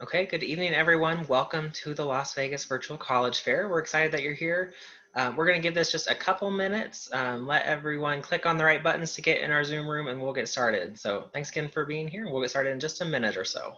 Okay, good evening, everyone. Welcome to the Las Vegas Virtual College Fair. We're excited that you're here. We're going to give this just a couple minutes, let everyone click on the right buttons to get in our Zoom room, and we'll get started. So thanks again for being here. We'll get started in just a minute or so.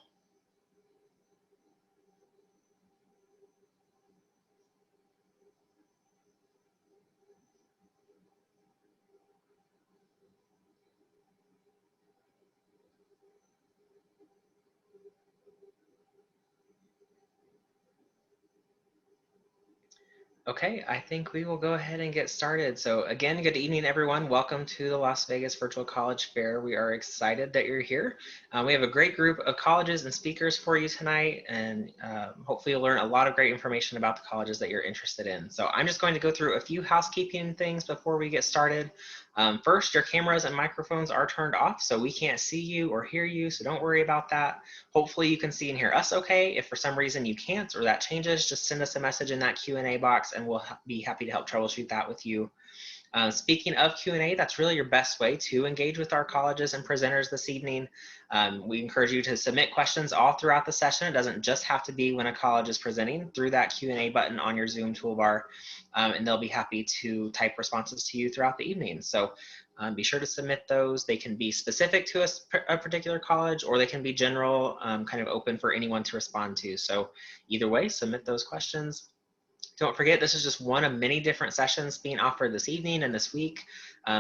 Okay, I think we will go ahead and get started. So again, good evening, everyone. Welcome to the Las Vegas Virtual College Fair. We are excited that you're here. We have a great group of colleges and speakers for you tonight, and hopefully you'll learn a lot of great information about the colleges that you're interested in. So I'm just going to go through a few housekeeping things before we get started. First, your cameras and microphones are turned off, so we can't see you or hear you, so don't worry about that. Hopefully you can see and hear us okay. If for some reason you can't or that changes, just send us a message in that Q&A box and we'll be happy to help troubleshoot that with you. Speaking of Q&A, that's really your best way to engage with our colleges and presenters this evening. We encourage you to submit questions all throughout the session. It doesn't just have to be when a college is presenting. Through that Q&A button on your Zoom toolbar, and they'll be happy to type responses to you throughout the evening. So be sure to submit those. They can be specific to a particular college, or they can be general, kind of open for anyone to respond to. So either way, submit those questions. Don't forget, this is just one of many different sessions being offered this evening and this week.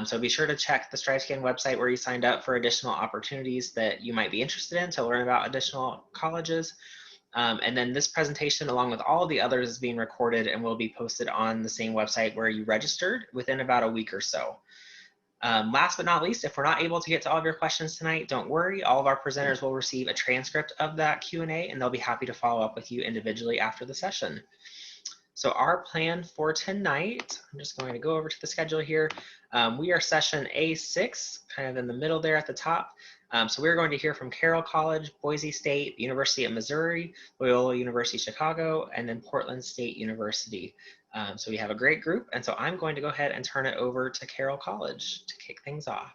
So be sure to check the StrideScan website where you signed up for additional opportunities that you might be interested in to learn about additional colleges. And then this presentation, along with all of the others, is being recorded and will be posted on the same website where you registered within about a week or so. Last but not least, if we're not able to get to all of your questions tonight, don't worry. All of our presenters will receive a transcript of that Q&A, and they'll be happy to follow up with you individually after the session. So our plan for tonight, I'm just going to go over to the schedule here. We are session A6, kind of in the middle there at the top. So we're going to hear from Carroll College, Boise State, University of Missouri, Loyola University Chicago, and then Portland State University. So we have a great group, and so I'm going to go ahead and turn it over to Carroll College to kick things off.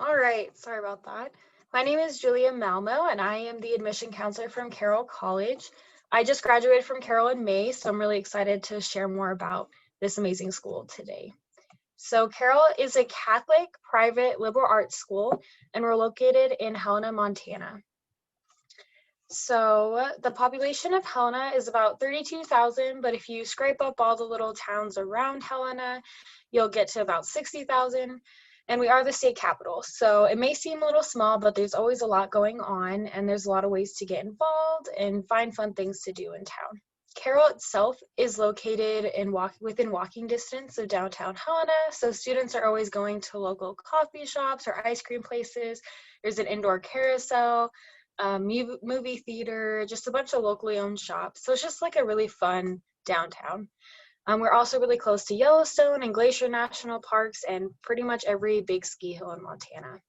All right, sorry about that. My name is Julia Malmo, and I am the admission counselor from Carroll College. I just graduated from Carroll in May, so I'm really excited to share more about this amazing school today. So Carroll is a Catholic private liberal arts school, and we're located in Helena, Montana. So the population of Helena is about 32,000, but if you scrape up all the little towns around Helena, you'll get to about 60,000. And we are the state capital. So it may seem a little small, but there's always a lot going on, and there's a lot of ways to get involved and find fun things to do in town. Carroll itself is located within walking distance of downtown Helena, so students are always going to local coffee shops or ice cream places. There's an indoor carousel, movie theater, just a bunch of locally owned shops. So it's just like a really fun downtown. We're also really close to Yellowstone and Glacier National Parks and pretty much every big ski hill in Montana.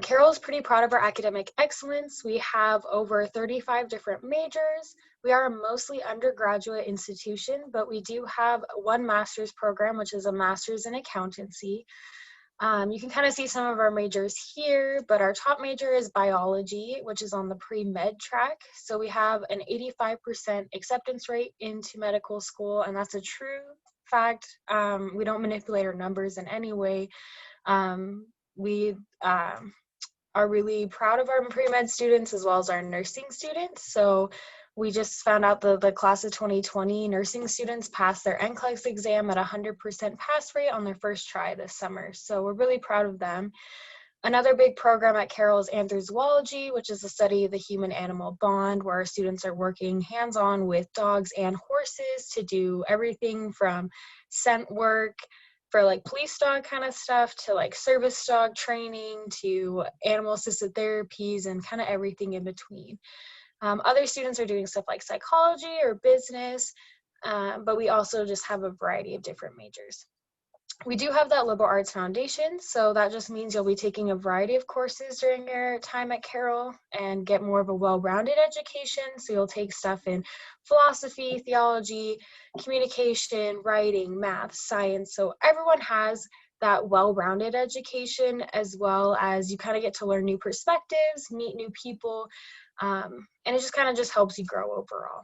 Carroll is pretty proud of our academic excellence. We have over 35 different majors. We are a mostly undergraduate institution, but we do have one master's program, which is a master's in accountancy. You can kind of see some of our majors here, but our top major is biology, which is on the pre-med track. So we have an 85% acceptance rate into medical school, and that's a true fact. We don't manipulate our numbers in any way. We are really proud of our pre-med students as well as our nursing students. So we just found out the class of 2020 nursing students passed their NCLEX exam at 100% pass rate on their first try this summer. So we're really proud of them. Another big program at Carroll is anthrozoology, which is the study of the human-animal bond, where our students are working hands-on with dogs and horses to do everything from scent work for like police dog kind of stuff to like service dog training to animal-assisted therapies and kind of everything in between. Other students are doing stuff like psychology or business, but we also just have a variety of different majors. We do have that liberal arts foundation, so that just means you'll be taking a variety of courses during your time at Carroll and get more of a well-rounded education. So you'll take stuff in philosophy, theology, communication, writing, math, science. So everyone has that well-rounded education, as well as you kind of get to learn new perspectives, meet new people, and it just kind of just helps you grow overall.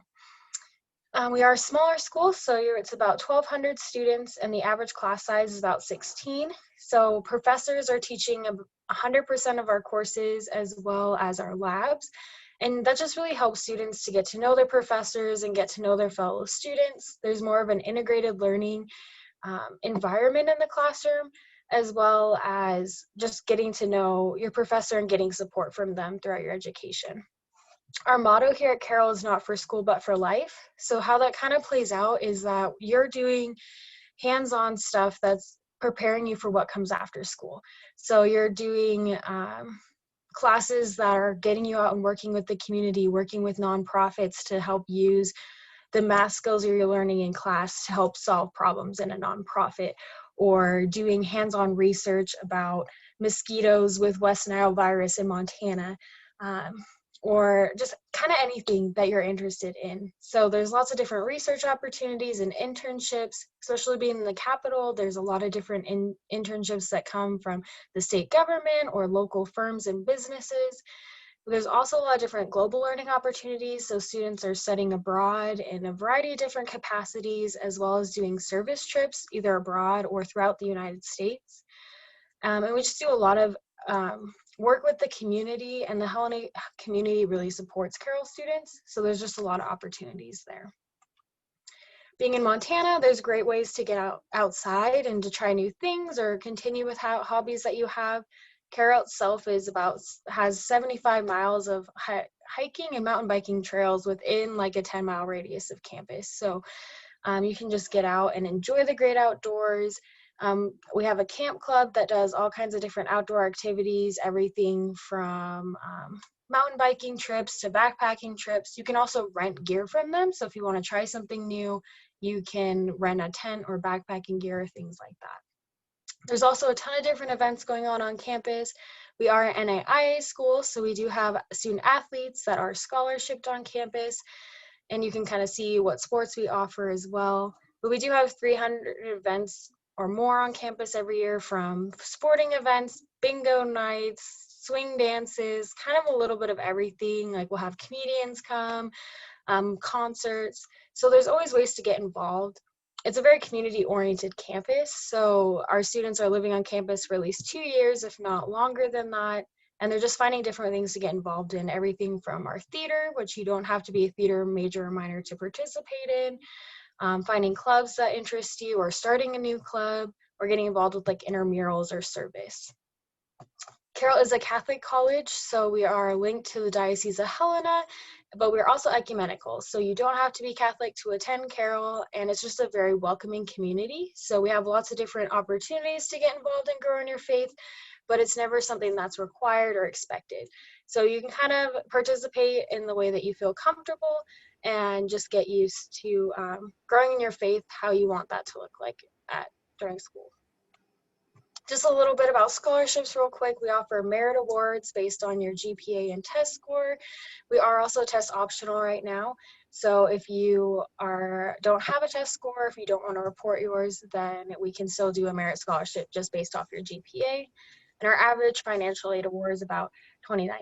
We are a smaller school, so it's about 1,200 students, and the average class size is about 16. So professors are teaching 100% of our courses as well as our labs. And that just really helps students to get to know their professors and get to know their fellow students. There's more of an integrated learning environment in the classroom, as well as just getting to know your professor and getting support from them throughout your education. Our motto here at Carroll is not for school, but for life. So how that kind of plays out is that you're doing hands-on stuff that's preparing you for what comes after school. So you're doing classes that are getting you out and working with the community, working with nonprofits to help use the math skills you're learning in class to help solve problems in a nonprofit, or doing hands-on research about mosquitoes with West Nile virus in Montana. Or just kind of anything that you're interested in. So there's lots of different research opportunities and internships, especially being in the capital. There's a lot of different internships that come from the state government or local firms and businesses. There's also a lot of different global learning opportunities. So students are studying abroad in a variety of different capacities, as well as doing service trips, either abroad or throughout the United States. And we just do a lot of work with the community, and the Hellenic community really supports Carroll students. So there's just a lot of opportunities there. Being in Montana, there's great ways to get outside and to try new things or continue with hobbies that you have. Carroll itself has 75 miles of hiking and mountain biking trails within like a 10-mile radius of campus. So you can just get out and enjoy the great outdoors. We have a camp club that does all kinds of different outdoor activities, everything from mountain biking trips to backpacking trips. You can also rent gear from them. So if you want to try something new, you can rent a tent or backpacking gear, things like that. There's also a ton of different events going on campus. We are an NAIA school, so we do have student athletes that are scholarshiped on campus, and you can kind of see what sports we offer as well. But we do have 300 events or more on campus every year, from sporting events, bingo nights, swing dances, kind of a little bit of everything. Like we'll have comedians come, concerts. So there's always ways to get involved. It's a very community-oriented campus, so our students are living on campus for at least 2 years, if not longer than that, and they're just finding different things to get involved in, everything from our theater, which you don't have to be a theater major or minor to participate in, finding clubs that interest you, or starting a new club, or getting involved with like intramurals or service. Carroll is a Catholic college, so we are linked to the Diocese of Helena, but we're also ecumenical. So you don't have to be Catholic to attend Carroll, and it's just a very welcoming community. So we have lots of different opportunities to get involved and grow in your faith, but it's never something that's required or expected. So you can kind of participate in the way that you feel comfortable and just get used to growing in your faith how you want that to look like during school. Just a little bit about scholarships real quick. We offer merit awards based on your GPA and test score. We are also test optional right now. So if you don't have a test score, if you don't want to report yours, then we can still do a merit scholarship just based off your GPA. And our average financial aid award is about $29,000.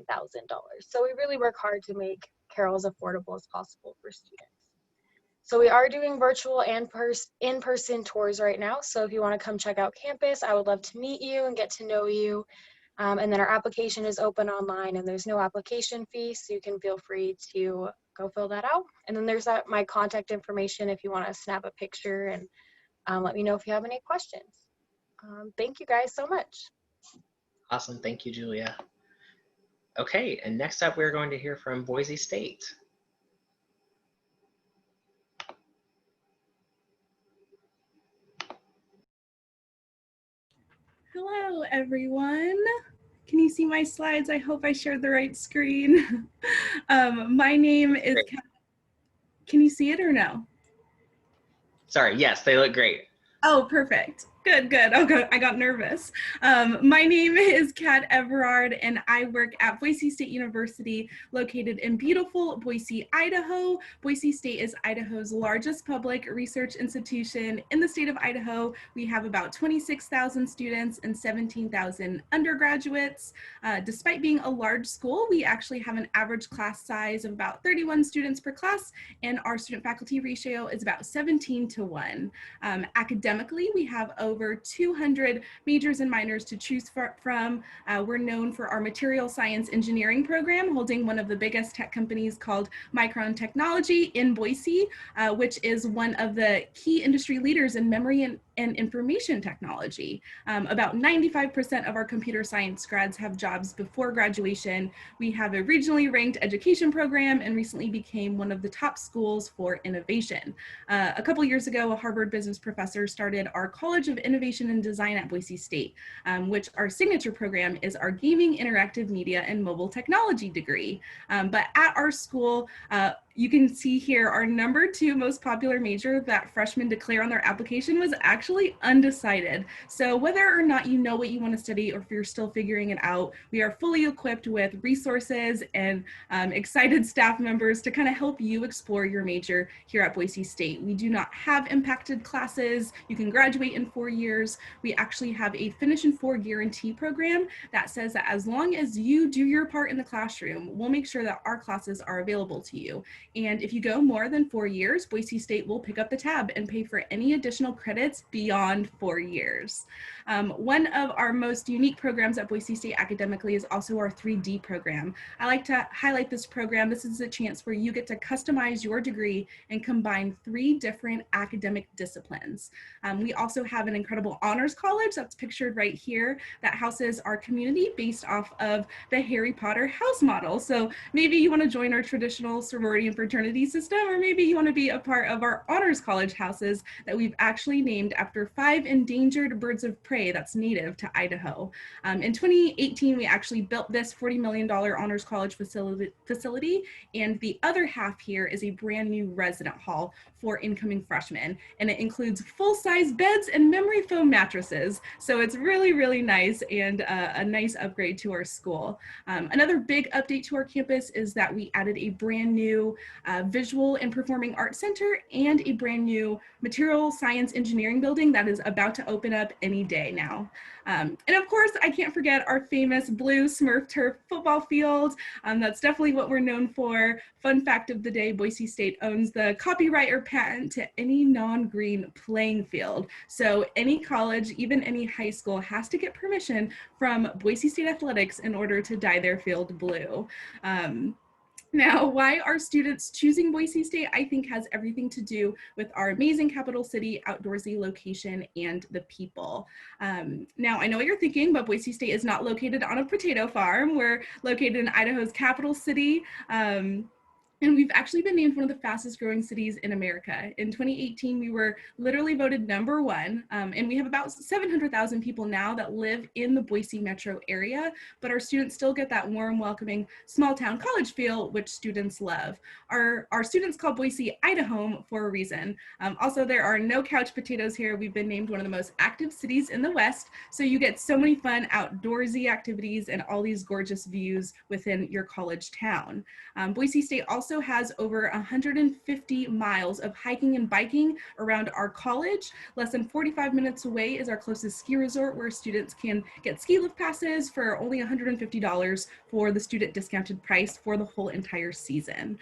So we really work hard to make Carroll as affordable as possible for students. So we are doing virtual and in-person tours right now. So if you want to come check out campus, I would love to meet you and get to know you. And then our application is open online, and there's no application fee, so you can feel free to go fill that out. And then there's my contact information if you want to snap a picture, and let me know if you have any questions. Thank you guys so much. Awesome. Thank you, Julia. Okay, and next up, we're going to hear from Boise State. Hello, everyone. Can you see my slides? I hope I shared the right screen. My name is, Great. can you see it or no? Sorry, yes, they look great. Oh, perfect. Good, good. Oh, good. I got nervous. My name is Kat Everard, and I work at Boise State University, located in beautiful Boise, Idaho. Boise State is Idaho's largest public research institution in the state of Idaho. We have about 26,000 students and 17,000 undergraduates. Despite being a large school, we actually have an average class size of about 31 students per class, and our student-faculty ratio is about 17:1. Academically, we have over 200 majors and minors to choose from. We're known for our material science engineering program, holding one of the biggest tech companies called Micron Technology in Boise, which is one of the key industry leaders in memory and information technology. About 95% of our computer science grads have jobs before graduation. We have a regionally ranked education program and recently became one of the top schools for innovation. A couple years ago, a Harvard business professor started our College of Innovation and Design at Boise State, which our signature program is our Gaming, Interactive Media, and Mobile Technology degree. But at our school, you can see here our #2 most popular major that freshmen declare on their application was actually undecided. So whether or not you know what you want to study or if you're still figuring it out, we are fully equipped with resources and excited staff members to kind of help you explore your major here at Boise State. We do not have impacted classes. You can graduate in 4 years. We actually have a finish in 4 guarantee program that says that as long as you do your part in the classroom, we'll make sure that our classes are available to you. And if you go more than 4 years, Boise State will pick up the tab and pay for any additional credits beyond 4 years. One of our most unique programs at Boise State academically is also our 3D program. I like to highlight this program. This is a chance where you get to customize your degree and combine 3 different academic disciplines. We also have an incredible honors college that's pictured right here that houses our community based off of the Harry Potter house model. So maybe you want to join our traditional sorority and fraternity system, or maybe you want to be a part of our honors college houses that we've actually named after 5 endangered birds of prey that's native to Idaho. In 2018, we actually built this $40 million honors college facility, and the other half here is a brand new resident hall for incoming freshmen, and it includes full-size beds and memory foam mattresses. So it's really, really nice and a nice upgrade to our school. Another big update to our campus is that we added a brand new visual and performing arts center and a brand new material science engineering building that is about to open up any day now. And of course, I can't forget our famous blue Smurf turf football field. That's definitely what we're known for. Fun fact of the day, Boise State owns the copyright or patent to any non-green playing field. So any college, even any high school, has to get permission from Boise State Athletics in order to dye their field blue. Now, why are students choosing Boise State, I think has everything to do with our amazing capital city, outdoorsy location, and the people. Now, I know what you're thinking, but Boise State is not located on a potato farm. We're located in Idaho's capital city. And we've actually been named one of the fastest growing cities in America. In 2018, we were literally voted #1, and we have about 700,000 people now that live in the Boise metro area, but our students still get that warm, welcoming, small town college feel, which students love. Our students call Boise Idaho for a reason. Also, there are no couch potatoes here. We've been named one of the most active cities in the West, so you get so many fun outdoorsy activities and all these gorgeous views within your college town. Boise State also has over 150 miles of hiking and biking around our college. Less than 45 minutes away is our closest ski resort, where students can get ski lift passes for only $150 for the student discounted price for the whole entire season.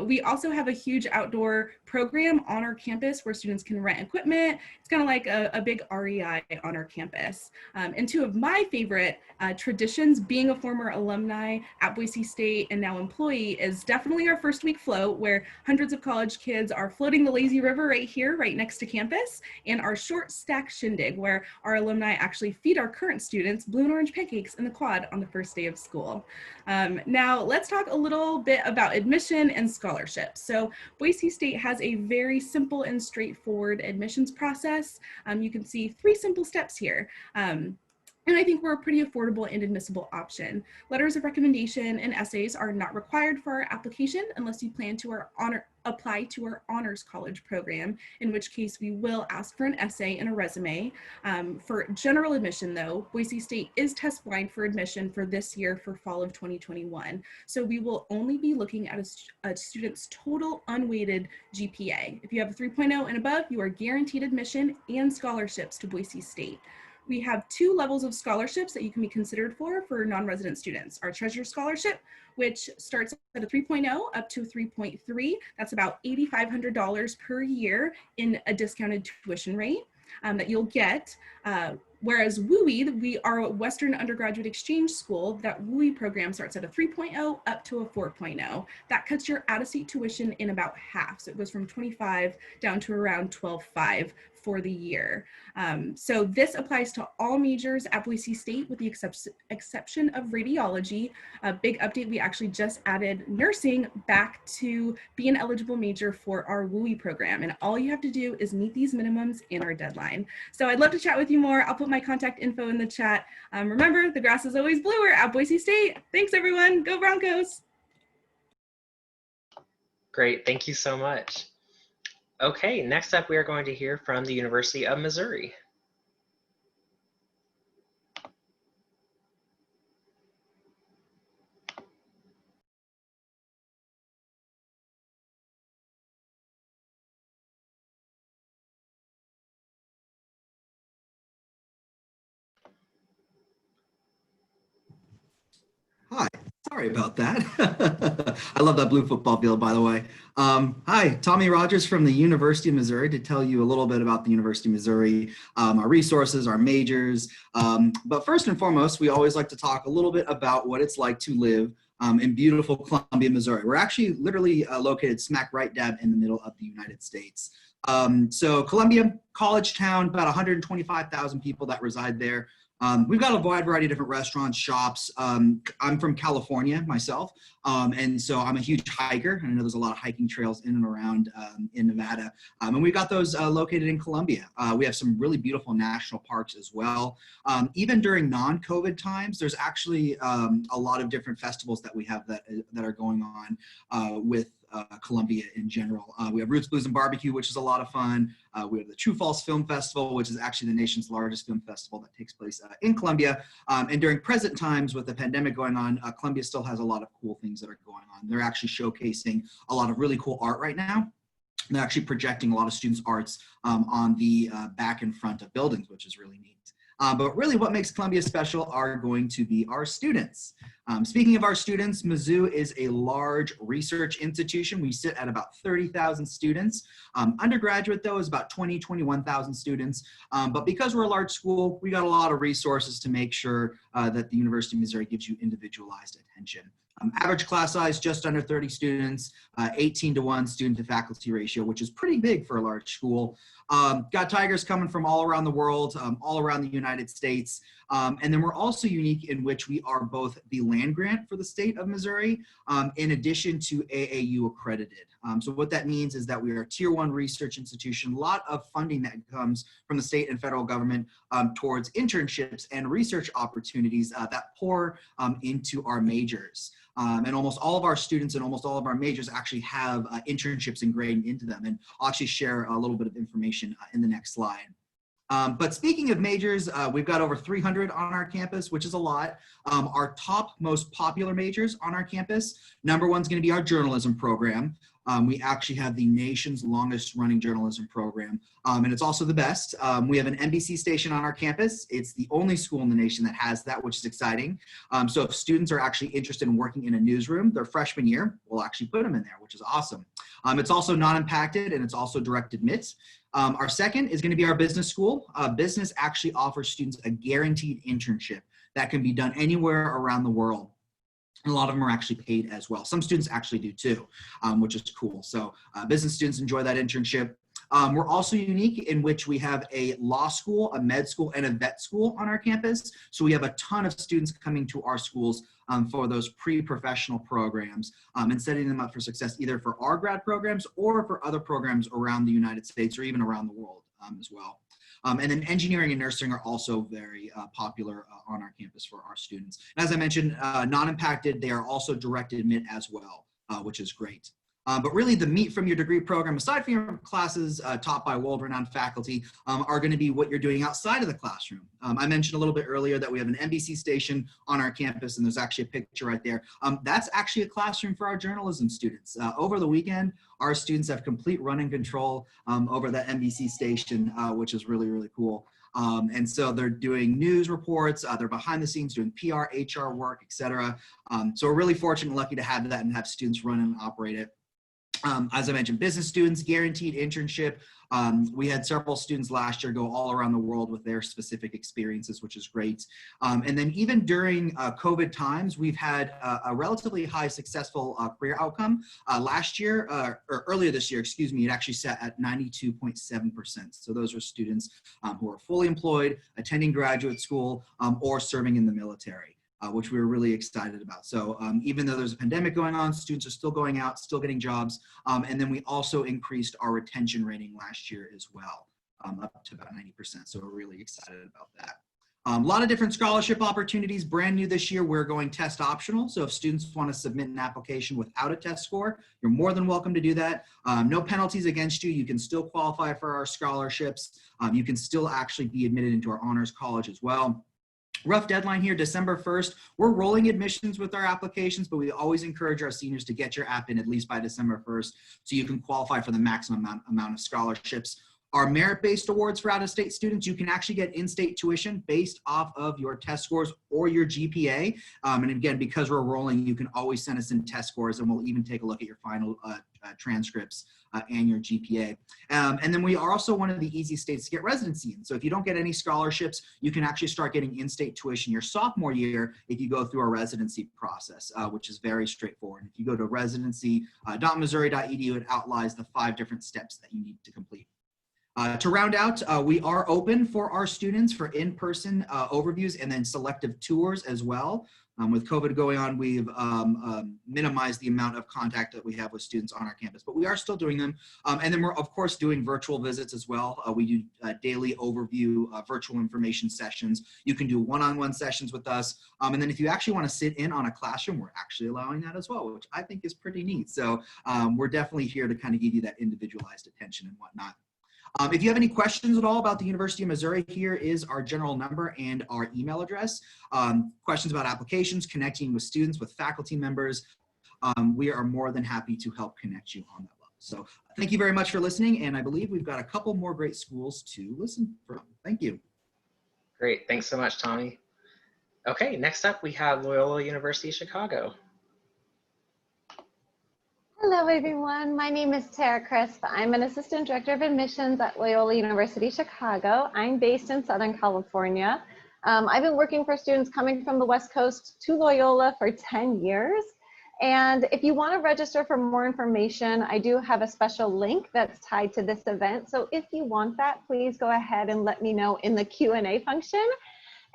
We also have a huge outdoor program on our campus where students can rent equipment. It's kind of like a big REI on our campus. And 2 of my favorite traditions, being a former alumni at Boise State and now employee, is definitely our first week float, where hundreds of college kids are floating the lazy river right here, right next to campus, and our short stack shindig, where our alumni actually feed our current students blue and orange pancakes in the quad on the first day of school. Now let's talk a little bit about admission and scholarships. So Boise State has a very simple and straightforward admissions process. You can see 3 simple steps here. And I think we're a pretty affordable and admissible option. Letters of recommendation and essays are not required for our application unless you plan to apply to our honors college program, in which case we will ask for an essay and a resume. For general admission though, Boise State is test blind for admission for this year for fall of 2021. So we will only be looking at a student's total unweighted GPA. If you have a 3.0 and above, you are guaranteed admission and scholarships to Boise State. We have two levels of scholarships that you can be considered for non-resident students. Our Treasure Scholarship, which starts at a 3.0 up to 3.3. That's about $8,500 per year in a discounted tuition rate that you'll get. Whereas WUI, we are a Western Undergraduate Exchange School. That WUI program starts at a 3.0 up to a 4.0. That cuts your out-of-state tuition in about half. So it goes from 25 down to around 12.5 for the year. So this applies to all majors at Boise State with the exception of radiology. A big update, we actually just added nursing back to be an eligible major for our WUI program. And all you have to do is meet these minimums in our deadline. So I'd love to chat with you more. I'll put my contact info in the chat. Remember, the grass is always bluer at Boise State. Thanks everyone, go Broncos. Great, thank you so much. Okay, next up we are going to hear from the University of Missouri. Hi, sorry about that. I love that blue football field, by the way. Hi, Tommy Rogers from the University of Missouri to tell you a little bit about the University of Missouri, our resources, our majors. But first and foremost, we always like to talk a little bit about what it's like to live in beautiful Columbia, Missouri. We're actually literally located smack right dab in the middle of the United States. So Columbia, college town, about 125,000 people that reside there. We've got a wide variety of different restaurants, shops. I'm from California myself, and so I'm a huge hiker. And I know there's a lot of hiking trails in and around in Nevada. And we've got those located in Columbia. We have some really beautiful national parks as well. Even during non-COVID times, there's actually a lot of different festivals that we have that are going on with Columbia in general. We have Roots, Blues, and Barbecue, which is a lot of fun. We have the True False Film Festival, which is actually the nation's largest film festival that takes place in Columbia. And during present times with the pandemic going on, Columbia still has a lot of cool things that are going on. They're actually showcasing a lot of really cool art right now. They're actually projecting a lot of students' arts on the back and front of buildings, which is really neat. But really what makes Columbia special are going to be our students. Speaking of our students, Mizzou is a large research institution. We sit at about 30,000 students. Undergraduate though is about 21,000 students. But because we're a large school, we got a lot of resources to make sure that the University of Missouri gives you individualized attention. Average class size, just under 30 students, 18-to-1 student to faculty ratio, which is pretty big for a large school. Got Tigers coming from all around the world, all around the United States. And then we're also unique in which we are both the land grant for the state of Missouri, in addition to AAU accredited. So what that means is that we are a tier 1 research institution, a lot of funding that comes from the state and federal government towards internships and research opportunities that pour into our majors. And almost all of our students and almost all of our majors actually have internships ingrained into them. And I'll actually share a little bit of information in the next slide. But speaking of majors, we've got over 300 on our campus, which is a lot. Our top most popular majors on our campus, number one is going to be our journalism program. We actually have the nation's longest running journalism program, and it's also the best. We have an NBC station on our campus. It's the only school in the nation that has that, which is exciting. So if students are actually interested in working in a newsroom their freshman year, we'll actually put them in there, which is awesome. It's also non-impacted and it's also direct admit. Our second is going to be our business school. Business actually offers students a guaranteed internship that can be done anywhere around the world. And a lot of them are actually paid as well. Some students actually do too, which is cool. So business students enjoy that internship. We're also unique in which we have a law school, a med school, and a vet school on our campus. So we have a ton of students coming to our schools for those pre-professional programs and setting them up for success either for our grad programs or for other programs around the United States or even around the world as well. And then engineering and nursing are also very popular on our campus for our students. And as I mentioned, non-impacted, they are also direct admit as well, which is great. But really the meat from your degree program, aside from your classes taught by world-renowned faculty, are going to be what you're doing outside of the classroom. I mentioned a little bit earlier that we have an NBC station on our campus, and there's actually a picture right there. That's actually a classroom for our journalism students. Over the weekend, our students have complete running control over that NBC station, which is really, really cool. And so they're doing news reports, they're behind the scenes doing PR, HR work, etc. So we're really fortunate and lucky to have that and have students run and operate it. As I mentioned, business students, guaranteed internship. We had several students last year go all around the world with their specific experiences, which is great. And then even during COVID times, we've had a relatively high successful career outcome. Last year, or earlier this year, excuse me, it actually sat at 92.7%. So those are students who are fully employed, attending graduate school, or serving in the military. Which we were really excited about. So even though there's a pandemic going on, students are still going out, still getting jobs. And then we also increased our retention rating last year as well, up to about 90%. So we're really excited about that. A lot of different scholarship opportunities. Brand new this year, we're going test optional. So if students want to submit an application without a test score, you're more than welcome to do that. No penalties against you. You can still qualify for our scholarships. You can still actually be admitted into our honors college as well. Rough deadline here, December 1st. We're rolling admissions with our applications, but we always encourage our seniors to get your app in at least by December 1st so you can qualify for the maximum amount of scholarships. Our merit-based awards for out-of-state students, you can actually get in-state tuition based off of your test scores or your GPA. And again, because we're rolling, you can always send us in test scores and we'll even take a look at your final transcripts and your GPA. And then we are also one of the easy states to get residency in. So if you don't get any scholarships, you can actually start getting in-state tuition your sophomore year if you go through our residency process, which is very straightforward. If you go to residency.missouri.edu, it outlines the 5 different steps that you need to complete. To round out, we are open for our students for in-person overviews and then selective tours as well. With COVID going on, we've minimized the amount of contact that we have with students on our campus, but we are still doing them. And then we're, of course, doing virtual visits as well. We do daily overview virtual information sessions. You can do one-on-one sessions with us. And then if you actually want to sit in on a classroom, we're actually allowing that as well, which I think is pretty neat. So we're definitely here to kind of give you that individualized attention and whatnot. If you have any questions at all about the University of Missouri, here is our general number and our email address. Questions about applications, connecting with students, with faculty members, we are more than happy to help connect you on that level. So thank you very much for listening, and I believe we've got a couple more great schools to listen from. Thank you. Great, thanks so much, Tommy. Okay, next up we have Loyola University Chicago. Hello, everyone. My name is Tara Crisp. I'm an Assistant Director of Admissions at Loyola University Chicago. I'm based in Southern California. I've been working for students coming from the West Coast to Loyola for 10 years. And if you want to register for more information, I do have a special link that's tied to this event. So if you want that, please go ahead and let me know in the Q&A function,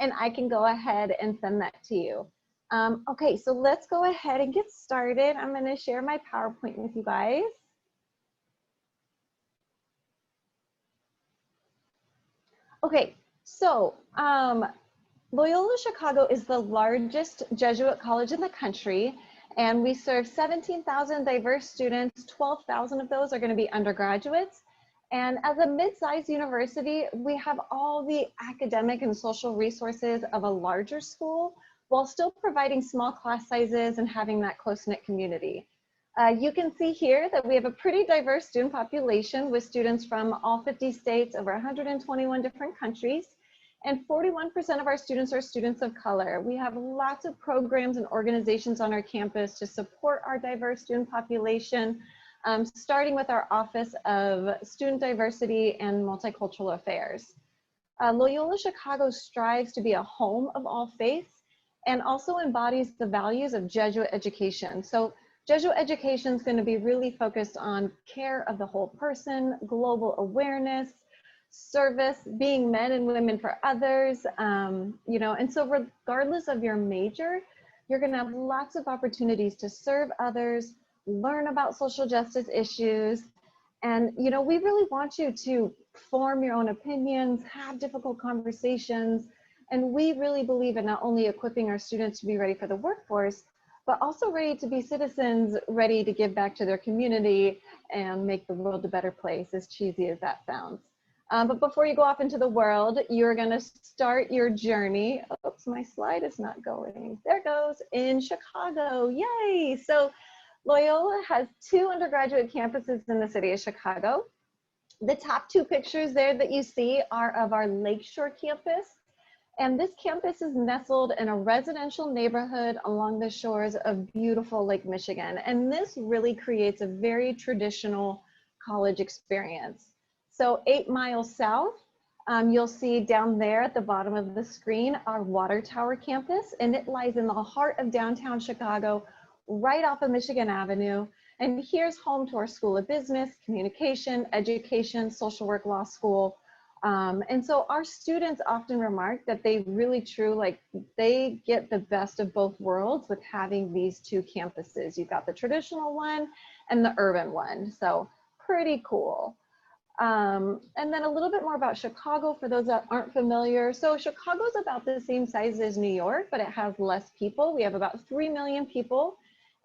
and I can go ahead and send that to you. Okay, so let's go ahead and get started. I'm going to share my PowerPoint with you guys. Okay, so Loyola Chicago is the largest Jesuit college in the country, and we serve 17,000 diverse students. 12,000 of those are going to be undergraduates. And as a mid-sized university, we have all the academic and social resources of a larger school, while still providing small class sizes and having that close-knit community. You can see here that we have a pretty diverse student population with students from all 50 states, over 121 different countries, and 41% of our students are students of color. We have lots of programs and organizations on our campus to support our diverse student population, starting with our Office of Student Diversity and Multicultural Affairs. Loyola Chicago strives to be a home of all faiths, and also embodies the values of Jesuit education. So Jesuit education is going to be really focused on care of the whole person, global awareness, service, being men and women for others, you know, and so regardless of your major, you're going to have lots of opportunities to serve others, learn about social justice issues, And, you know, we really want you to form your own opinions, have difficult conversations. And we really believe in not only equipping our students to be ready for the workforce, but also ready to be citizens, ready to give back to their community and make the world a better place, as cheesy as that sounds. But before you go off into the world, you're gonna start your journey. Oops, my slide is not going. There it goes, in Chicago, yay. So Loyola has 2 undergraduate campuses in the city of Chicago. The top 2 pictures there that you see are of our Lakeshore campus. And this campus is nestled in a residential neighborhood along the shores of beautiful Lake Michigan. And this really creates a very traditional college experience. So 8 miles south, you'll see down there at the bottom of the screen, our Water Tower campus, and it lies in the heart of downtown Chicago, right off of Michigan Avenue. And here's home to our School of Business, Communication, Education, Social Work Law School. And so our students often remark that they really they get the best of both worlds with having these 2 campuses. You've got the traditional one and the urban one. So pretty cool. And then a little bit more about Chicago for those that aren't familiar. So Chicago's about the same size as New York, but it has less people. We have about 3 million people.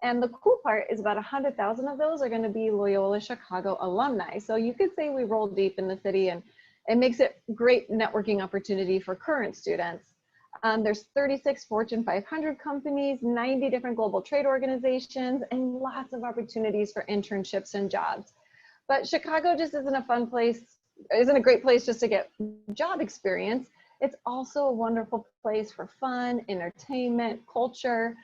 And the cool part is about 100,000 of those are going to be Loyola Chicago alumni. So you could say we roll deep in the city, and it makes it great networking opportunity for current students. There's 36 Fortune 500 companies, 90 different global trade organizations, and lots of opportunities for internships and jobs. But Chicago just isn't a great place just to get job experience. It's also a wonderful place for fun, entertainment, culture.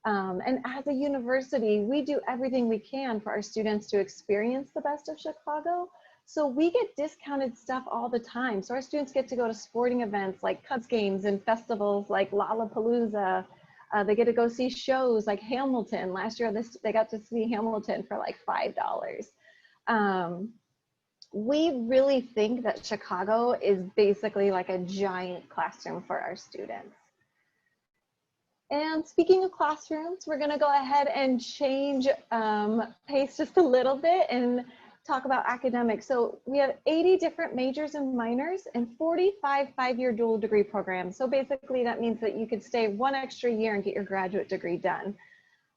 And as a university, we do everything we can for our students to experience the best of Chicago. So we get discounted stuff all the time. So our students get to go to sporting events like Cubs games and festivals like Lollapalooza. They get to go see shows like Hamilton. Last year, they got to see Hamilton for like $5. We really think that Chicago is basically like a giant classroom for our students. And speaking of classrooms, we're gonna go ahead and change pace just a little bit and talk about academics. So we have 80 different majors and minors and 45 5-year dual degree programs. So basically that means that you could stay 1 extra year and get your graduate degree done.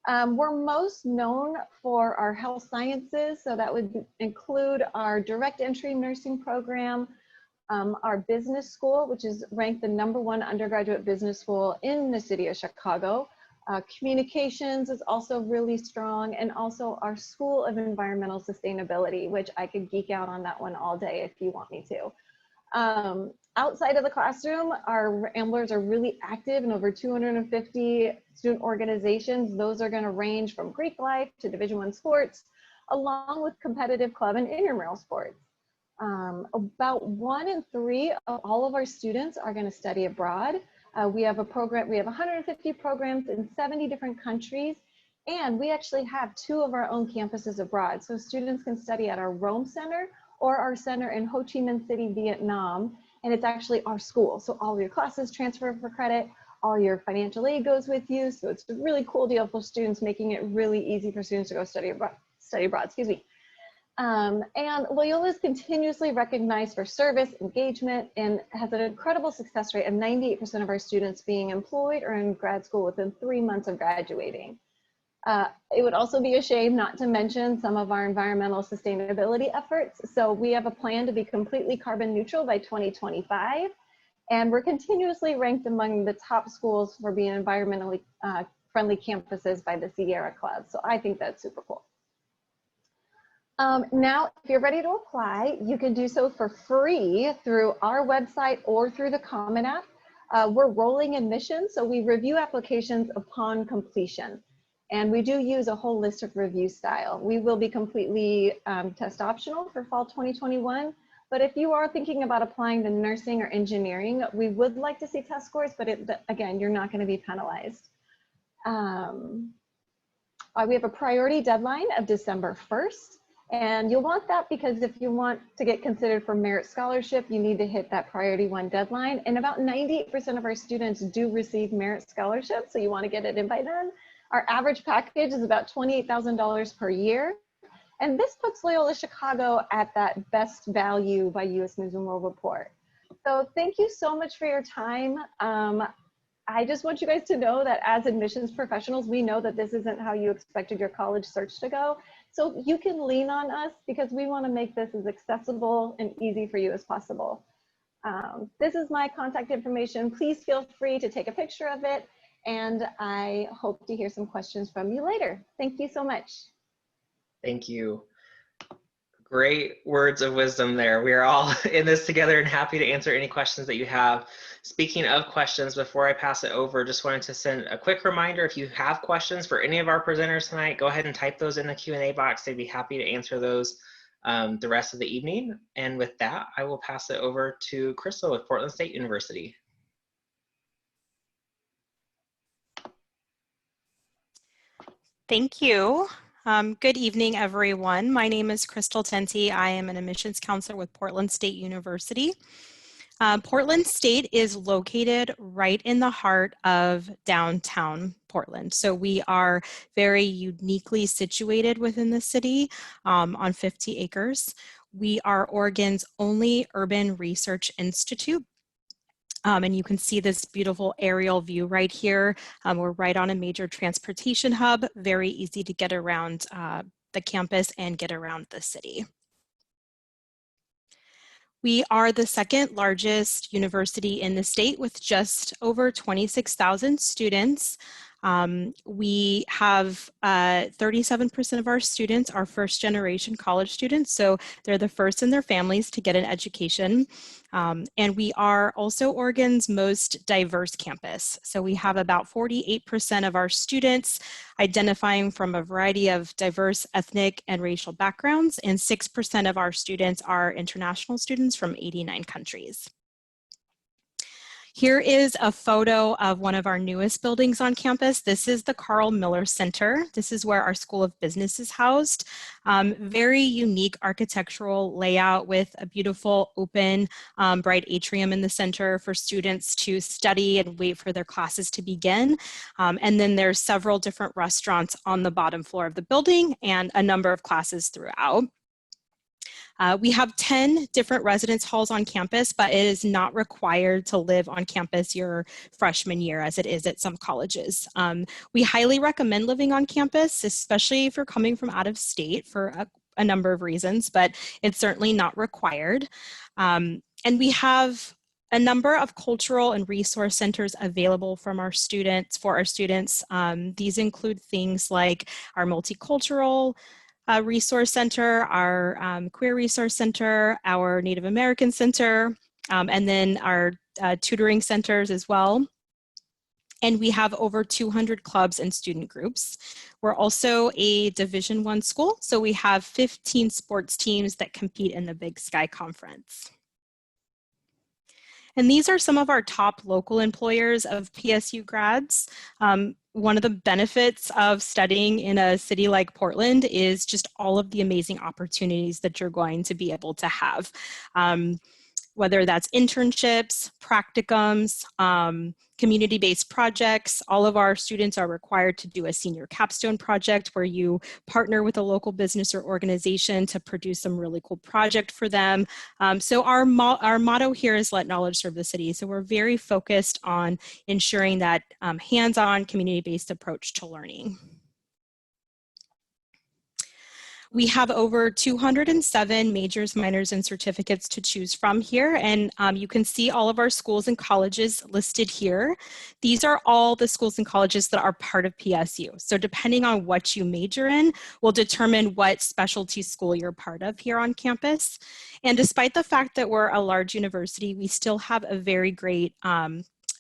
We're most known for our health sciences. So that would include our direct entry nursing program, our business school, which is ranked the #1 undergraduate business school in the city of Chicago. Communications is also really strong, and also our School of Environmental Sustainability, which I could geek out on that one all day if you want me to. Outside of the classroom, our Ramblers are really active in over 250 student organizations. Those are going to range from Greek life to Division I sports, along with competitive club and intramural sports. About 1 in 3 of all of our students are going to study abroad. We have 150 programs in 70 different countries, and we actually have 2 of our own campuses abroad. So students can study at our Rome Center or our center in Ho Chi Minh City, Vietnam, and it's actually our school. So all your classes transfer for credit, all your financial aid goes with you. So it's a really cool deal for students, making it really easy for students to go study abroad, excuse me. And Loyola is continuously recognized for service, engagement, and has an incredible success rate of 98% of our students being employed or in grad school within 3 months of graduating. It would also be a shame not to mention some of our environmental sustainability efforts. So we have a plan to be completely carbon neutral by 2025, and we're continuously ranked among the top schools for being environmentally friendly campuses by the Sierra Club. So I think that's super cool. Now, if you're ready to apply, you can do so for free through our website or through the Common App. We're rolling admissions, so we review applications upon completion. And we do use a holistic review style. We will be completely test optional for fall 2021. But if you are thinking about applying to nursing or engineering, we would like to see test scores, but again, you're not going to be penalized. We have a priority deadline of December 1st. And you'll want that because if you want to get considered for merit scholarship, you need to hit that priority 1 deadline. And about 98% of our students do receive merit scholarship, so you want to get it in by then. Our average package is about $28,000 per year. And this puts Loyola Chicago at that best value by U.S. News and World Report. So thank you so much for your time. I just want you guys to know that as admissions professionals, we know that this isn't how you expected your college search to go. So you can lean on us because we want to make this as accessible and easy for you as possible. This is my contact information. Please feel free to take a picture of it. And I hope to hear some questions from you later. Thank you so much. Thank you. Great words of wisdom there. We are all in this together and happy to answer any questions that you have. Speaking of questions, before I pass it over, just wanted to send a quick reminder, if you have questions for any of our presenters tonight, go ahead and type those in the Q&A box. They'd be happy to answer those the rest of the evening. And with that, I will pass it over to Crystal with Portland State University. Thank you. Good evening, everyone. My name is Crystal Tenti. I am an admissions counselor with Portland State University. Portland State is located right in the heart of downtown Portland. So we are very uniquely situated within the city on 50 acres. We are Oregon's only urban research institute. And you can see this beautiful aerial view right here. We're right on a major transportation hub, very easy to get around the campus and get around the city. We are the second largest university in the state with just over 26,000 students. We have 37% of our students are first generation college students, so they're the first in their families to get an education. And we are also Oregon's most diverse campus. So we have about 48% of our students identifying from a variety of diverse ethnic and racial backgrounds, and 6% of our students are international students from 89 countries. Here is a photo of one of our newest buildings on campus. This is the Carl Miller Center. This is where our School of Business is housed. Very unique architectural layout with a beautiful open bright atrium in the center for students to study and wait for their classes to begin. And then there's several different restaurants on the bottom floor of the building and a number of classes throughout. We have 10 different residence halls on campus, but it is not required to live on campus your freshman year as it is at some colleges. We highly recommend living on campus, especially if you're coming from out of state for a number of reasons, but it's certainly not required. And we have a number of cultural and resource centers available for our students. These include things like our multicultural resource center, our queer resource center, our Native American center, and then our tutoring centers as well. And we have over 200 clubs and student groups. We're also a Division I school, so we have 15 sports teams that compete in the Big Sky Conference. And these are some of our top local employers of PSU grads. One of the benefits of studying in a city like Portland is just all of the amazing opportunities that you're going to be able to have. Whether that's internships, practicums, community-based projects. All of our students are required to do a senior capstone project where you partner with a local business or organization to produce some really cool project for them. So our motto here is let knowledge serve the city. So we're very focused on ensuring that hands-on community-based approach to learning. We have over 207 majors, minors, and certificates to choose from here, and you can see all of our schools and colleges listed here. These are all the schools and colleges that are part of PSU. So depending on what you major in will determine what specialty school you're part of here on campus. And despite the fact that we're a large university, we still have a very great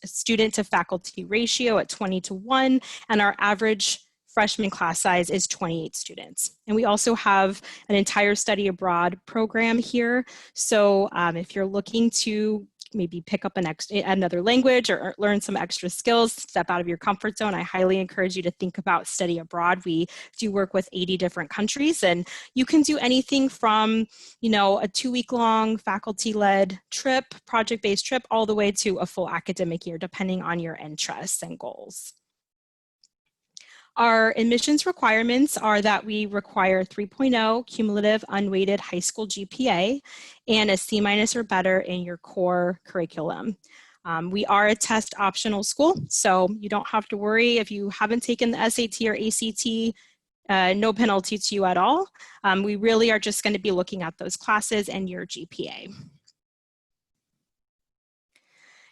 student to faculty ratio at 20:1, and our average freshman class size is 28 students. And we also have an entire study abroad program here. So if you're looking to maybe pick up another language or learn some extra skills, step out of your comfort zone, I highly encourage you to think about study abroad. We do work with 80 different countries, and you can do anything from, a 2-week-long faculty-led trip, project-based trip, all the way to a full academic year, depending on your interests and goals. Our admissions requirements are that we require 3.0 cumulative unweighted high school GPA and a C- or better in your core curriculum. We are a test optional school, so you don't have to worry if you haven't taken the SAT or ACT, no penalty to you at all. We really are just going to be looking at those classes and your GPA.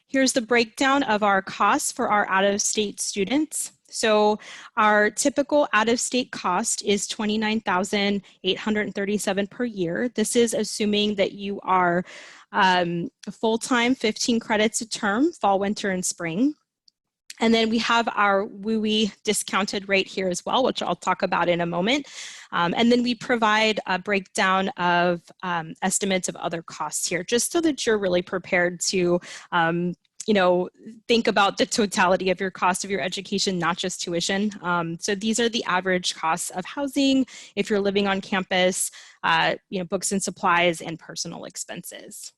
Here's the breakdown of our costs for our out-of-state students. So our typical out-of-state cost is $29,837 per year. This is assuming that you are full-time, 15 credits a term, fall, winter, and spring. And then we have our WUI discounted rate here as well, which I'll talk about in a moment. And then we provide a breakdown of estimates of other costs here, just so that you're really prepared to think about the totality of your cost of your education, not just tuition. So these are the average costs of housing, if you're living on campus, books and supplies, and personal expenses.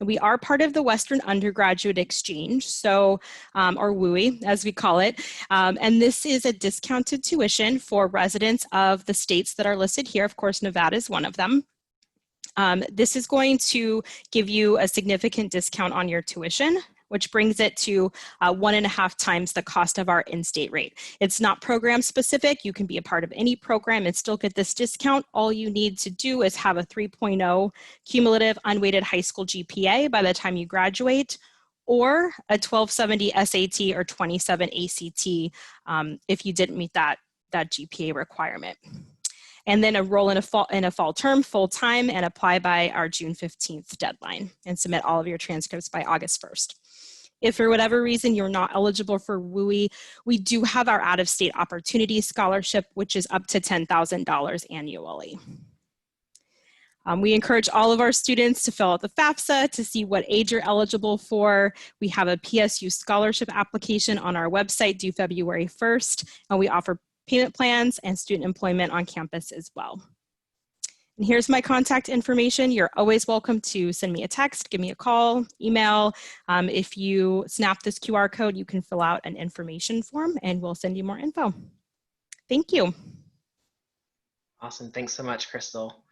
We are part of the Western Undergraduate Exchange, so or WUI as we call it, and this is a discounted tuition for residents of the states that are listed here. Of course, Nevada is one of them. This is going to give you a significant discount on your tuition, which brings it to 1.5 times the cost of our in-state rate. It's not program specific. You can be a part of any program and still get this discount. All you need to do is have a 3.0 cumulative unweighted high school GPA by the time you graduate, or a 1270 SAT or 27 ACT if you didn't meet that GPA requirement. And then enroll in a fall term full-time and apply by our June 15th deadline and submit all of your transcripts by August 1st. If for whatever reason you're not eligible for WUI, we do have our out-of-state opportunity scholarship, which is up to $10,000 annually. We encourage all of our students to fill out the FAFSA to see what age you're eligible for. We have a PSU scholarship application on our website due February 1st, and we offer payment plans and student employment on campus as well. And here's my contact information. You're always welcome to send me a text, give me a call, email. If you snap this QR code, you can fill out an information form and we'll send you more info. Thank you. Awesome, thanks so much, Crystal.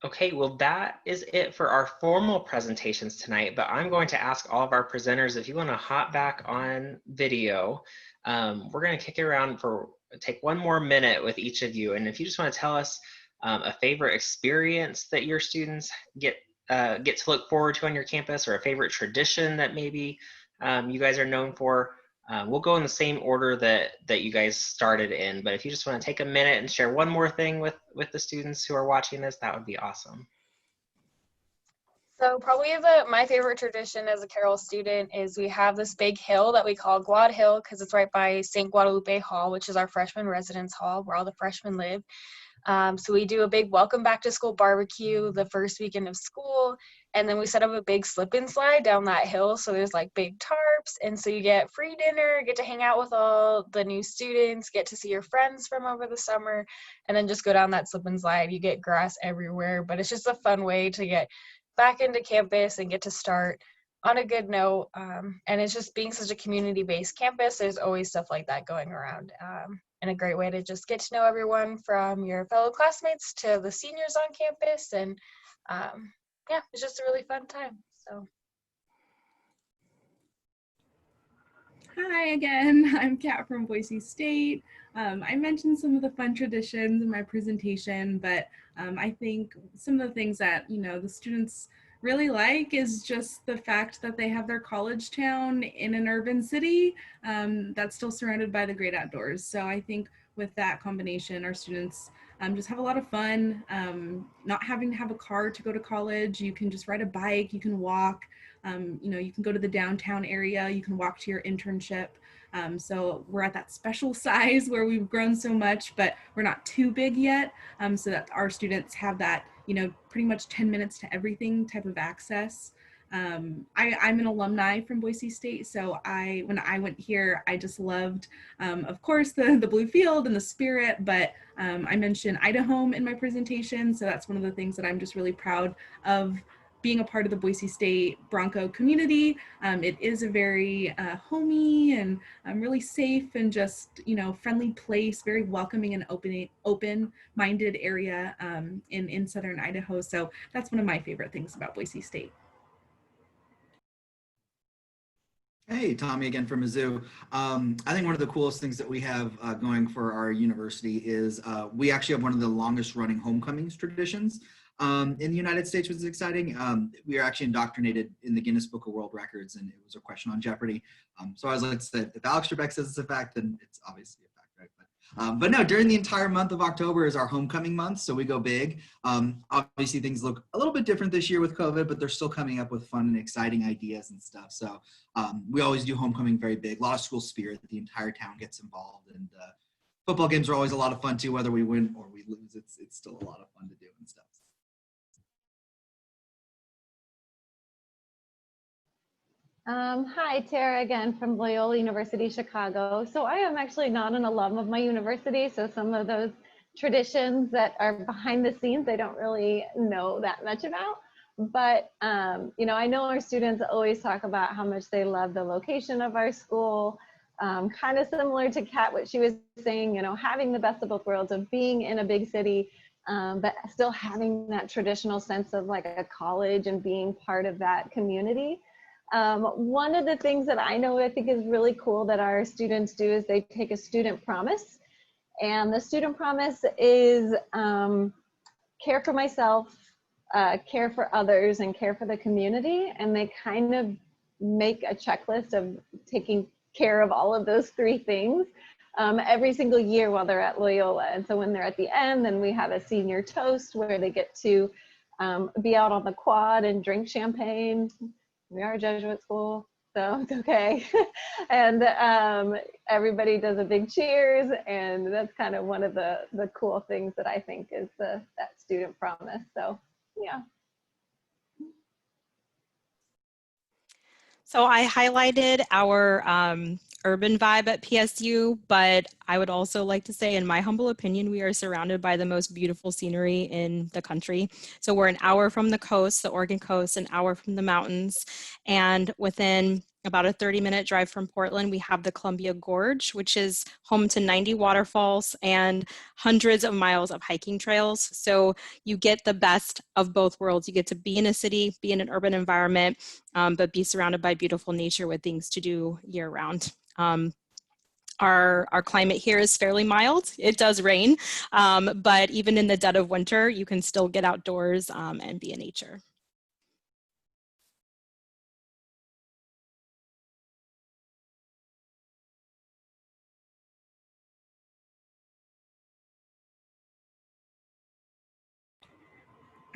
Okay, well that is it for our formal presentations tonight, but I'm going to ask all of our presenters if you want to hop back on video. We're going to kick it around take one more minute with each of you, and if you just want to tell us a favorite experience that your students get to look forward to on your campus, or a favorite tradition that maybe you guys are known for, we'll go in the same order that you guys started in, but if you just want to take a minute and share one more thing with the students who are watching this, that would be awesome. So probably my favorite tradition as a Carroll student is we have this big hill that we call Guad Hill because it's right by St. Guadalupe Hall, which is our freshman residence hall where all the freshmen live. So we do a big welcome back to school barbecue the first weekend of school, and then we set up a big slip and slide down that hill. So there's like big tarps, and so you get free dinner, get to hang out with all the new students, get to see your friends from over the summer, and then just go down that slip and slide. You get grass everywhere, but it's just a fun way to get back into campus and get to start on a good note. And it's just being such a community-based campus, there's always stuff like that going around. And a great way to just get to know everyone from your fellow classmates to the seniors on campus. And yeah, it's just a really fun time. So. Hi again, I'm Kat from Boise State. I mentioned some of the fun traditions in my presentation, but I think some of the things that, the students really like is just the fact that they have their college town in an urban city that's still surrounded by the great outdoors. So I think with that combination, our students just have a lot of fun, not having to have a car to go to college. You can just ride a bike, you can walk, you can go to the downtown area, you can walk to your internship. So we're at that special size where we've grown so much, but we're not too big yet, so that our students have that, pretty much 10 minutes to everything type of access. I'm an alumni from Boise State, so when I went here, I just loved, of course, the blue field and the spirit, but I mentioned Idaho in my presentation, so that's one of the things that I'm just really proud of being a part of the Boise State Bronco community. It is a very homey and really safe and just, friendly place, very welcoming and open-minded area in Southern Idaho. So that's one of my favorite things about Boise State. Hey, Tommy again from Mizzou. I think one of the coolest things that we have going for our university is we actually have one of the longest running homecomings traditions in the United States, which is exciting. We are actually indoctrinated in the Guinness Book of World Records, and it was a question on Jeopardy. So I was like, if Alex Trebek says it's a fact, then it's obviously a fact, right? But no, during the entire month of October is our homecoming month, so we go big. Obviously, things look a little bit different this year with COVID, but they're still coming up with fun and exciting ideas and stuff. So we always do homecoming very big. A lot of school spirit. The entire town gets involved, and football games are always a lot of fun too. Whether we win or we lose, it's still a lot of fun to do and stuff. Hi, Tara again from Loyola University Chicago. So I am actually not an alum of my university, so some of those traditions that are behind the scenes I don't really know that much about. But I know our students always talk about how much they love the location of our school. Kind of similar to Kat, what she was saying, having the best of both worlds of being in a big city, but still having that traditional sense of like a college and being part of that community. One of the things that I know I think is really cool that our students do is they take a student promise. And the student promise is care for myself, care for others, and care for the community. And they kind of make a checklist of taking care of all of those three things every single year while they're at Loyola. And so when they're at the end, then we have a senior toast where they get to be out on the quad and drink champagne. We are a Jesuit school, so it's okay. And everybody does a big cheers, and that's kind of one of the cool things that I think is that student promise. So yeah. So I highlighted our urban vibe at PSU, but I would also like to say, in my humble opinion, we are surrounded by the most beautiful scenery in the country. So we're an hour from the coast, the Oregon coast, an hour from the mountains, and within about a 30-minute drive from Portland, we have the Columbia Gorge, which is home to 90 waterfalls and hundreds of miles of hiking trails. So you get the best of both worlds. You get to be in a city, be in an urban environment, but be surrounded by beautiful nature with things to do year round. Our climate here is fairly mild. It does rain, but even in the dead of winter, you can still get outdoors and be in nature.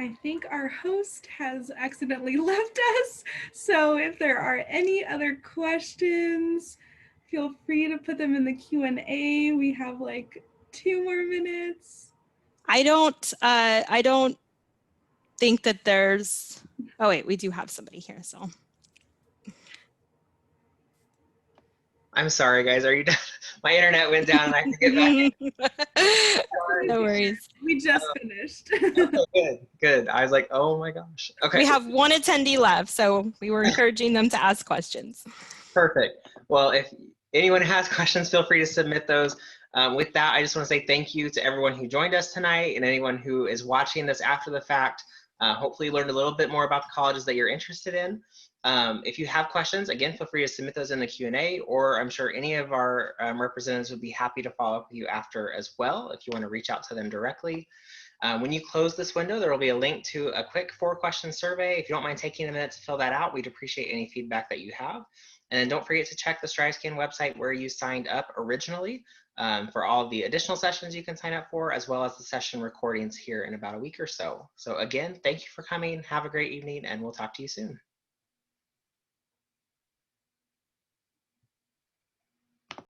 I think our host has accidentally left us. So if there are any other questions, feel free to put them in the Q&A. We have like 2 more minutes. I don't think that there's, oh wait, we do have somebody here, so. I'm sorry, guys. Are you done? My internet went down and I have to get back. No worries. We just finished. Okay, good. I was like, oh my gosh. Okay. We have one attendee left, so we were encouraging them to ask questions. Perfect. Well, if anyone has questions, feel free to submit those. With that, I just want to say thank you to everyone who joined us tonight and anyone who is watching this after the fact. Hopefully you learned a little bit more about the colleges that you're interested in. If you have questions, again, feel free to submit those in the Q&A, or I'm sure any of our representatives would be happy to follow up with you after as well, if you want to reach out to them directly. When you close this window, there will be a link to a quick 4-question survey. If you don't mind taking a minute to fill that out, we'd appreciate any feedback that you have. And then don't forget to check the StriveScan website where you signed up originally for all the additional sessions you can sign up for, as well as the session recordings here in about a week or so. So again, thank you for coming. Have a great evening, and we'll talk to you soon.